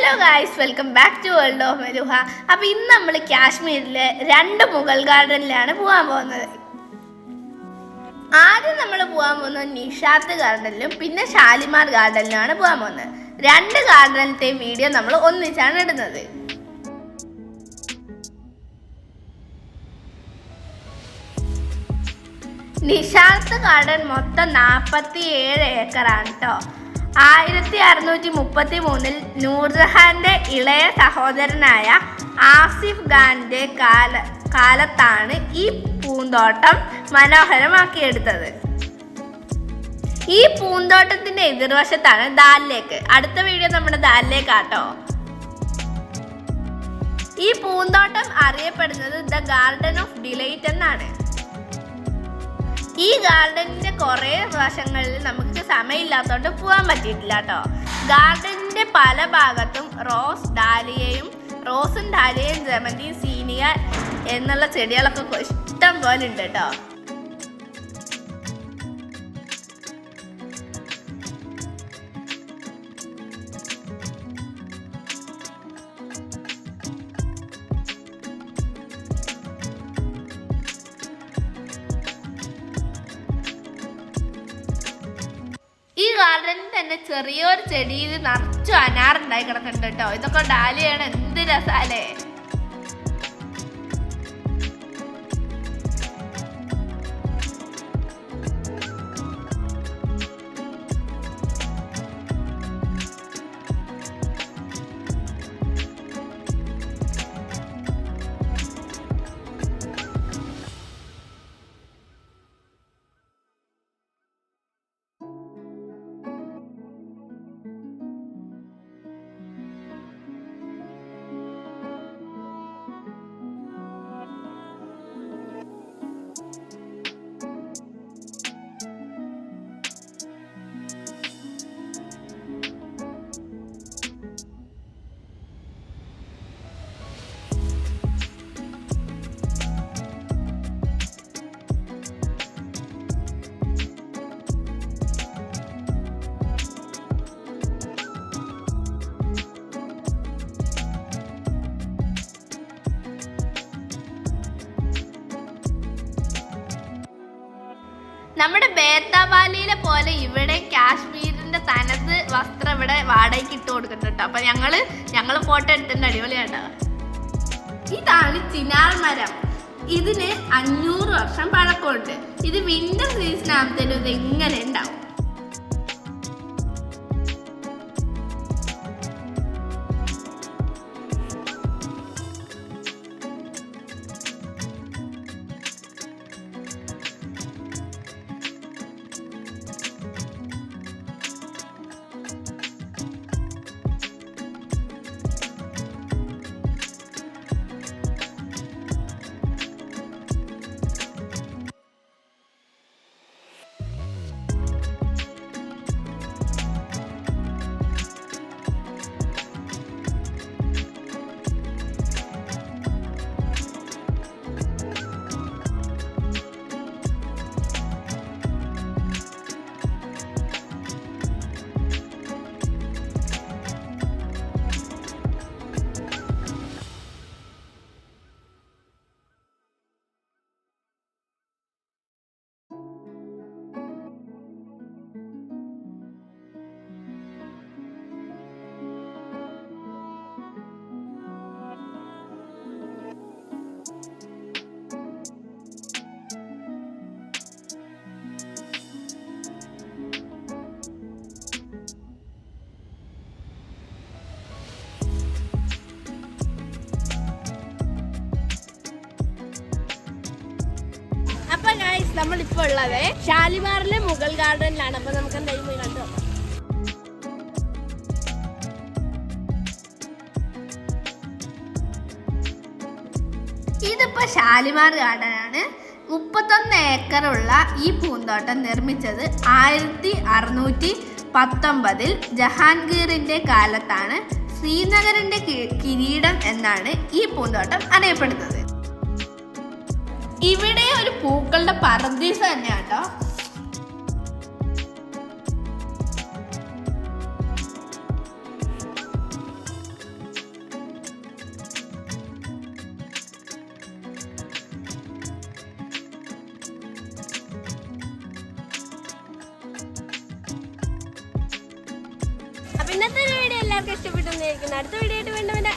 Hello guys, welcome back to world of Meluha. അപ്പോൾ ഇന്ന് നമ്മൾ കാശ്മീരിലെ 2 മുഗൾ ഗാർഡനിലാണ് പോകാൻ പോകുന്നത്. ആദ്യം നമ്മൾ പോകാൻ പോകുന്നത് നിഷാത്ത് ഗാർഡനിലും പിന്നെ ഷാലിമാർ ഗാർഡനിലുമാണ് പോകാൻ പോകുന്നത്. 2 ഗാർഡനിലത്തെയും വീഡിയോ നമ്മൾ ഒന്നിച്ചാണ് ഇടുന്നത്. നിഷാത്ത് ഗാർഡൻ മൊത്തം 47 ഏക്കറാണ് കേട്ടോ. 1633 നൂർജഹാന്റെ ഇളയ സഹോദരനായ ആസിഫ് ഖാന്റെ കാലത്താണ് ഈ പൂന്തോട്ടം മനോഹരമാക്കിയെടുത്തത്. ഈ പൂന്തോട്ടത്തിന്റെ എതിർവശത്താണ് ദാൽ ലേക്ക്. അടുത്ത വീഡിയോ നമ്മുടെ ദാൽ ലേക്ക് ആട്ടോ. ഈ പൂന്തോട്ടം അറിയപ്പെടുന്നത് ദ ഗാർഡൻ ഓഫ് ഡിലൈറ്റ് എന്നാണ്. ഈ ഗാർഡനിന്റെ കുറെ വശങ്ങളിൽ നമുക്ക് സമയമില്ലാത്തോണ്ട് പോകാൻ പറ്റിയിട്ടില്ല കേട്ടോ. ഗാർഡനിന്റെ പല ഭാഗത്തും റോസും ഡാലിയയും ജമന്തി സീനിയ എന്നുള്ള ചെടികളൊക്കെ ഇഷ്ടം പോലെ ഉണ്ട് കേട്ടോ. ഈ ഗാർഡനിൽ തന്നെ ചെറിയൊരു ചെടിയിൽ നിറച്ചു അനാറുണ്ടായി കിടക്കുന്നുണ്ട് കേട്ടോ. ഇതൊക്കെ ഡാലിയാണ്. എന്ത് രസാലേ. നമ്മുടെ ബേത്താവാലിയിലെ പോലെ ഇവിടെ കാശ്മീരിന്റെ തനത് വസ്ത്രം ഇവിടെ വാടകയ്ക്ക് ഇട്ട് കൊടുക്കുന്നുണ്ട്. അപ്പൊ ഞങ്ങള് ഫോട്ടോ എടുത്തിട്ടുണ്ട്. അടിപൊളിയാട്ടോ. ഇതാണ് ചിനാർ മരം. ഇതിന് 500 വർഷം പഴക്കമുണ്ട്. ഇത് വിന്റർ സീസൺ ആകുമ്പോഴത്തേനും ഇത് എങ്ങനെ ഉണ്ടാവും. അപ്പൊ ഗൈസ്, നമ്മളിപ്പോ ഉള്ളത് ഷാലിമാറിലെ മുഗൾ ഗാർഡനിലാണ്. അപ്പൊ നമുക്ക് എന്തായാലും പോയി കണ്ടു നോക്കാം. ഇതിപ്പോ ഷാലിമാർ ഗാർഡനാണ്. 31 ഏക്കറുള്ള ഈ പൂന്തോട്ടം നിർമ്മിച്ചത് 1619 ജഹാംഗീറിന്റെ കാലത്താണ്. ശ്രീനഗറിന്റെ കിരീടം എന്നാണ് ഈ പൂന്തോട്ടം അറിയപ്പെടുന്നത്. ഇവിടെ ഒരു പൂക്കളുടെ പറുദീസ തന്നെയാട്ടോ. ഇന്നത്തെ വീഡിയോ എല്ലാവർക്കും ഇഷ്ടപ്പെട്ടെന്നിരിക്കുന്നു. അടുത്ത വീഡിയോ ആയിട്ട് വേണ്ടവരെ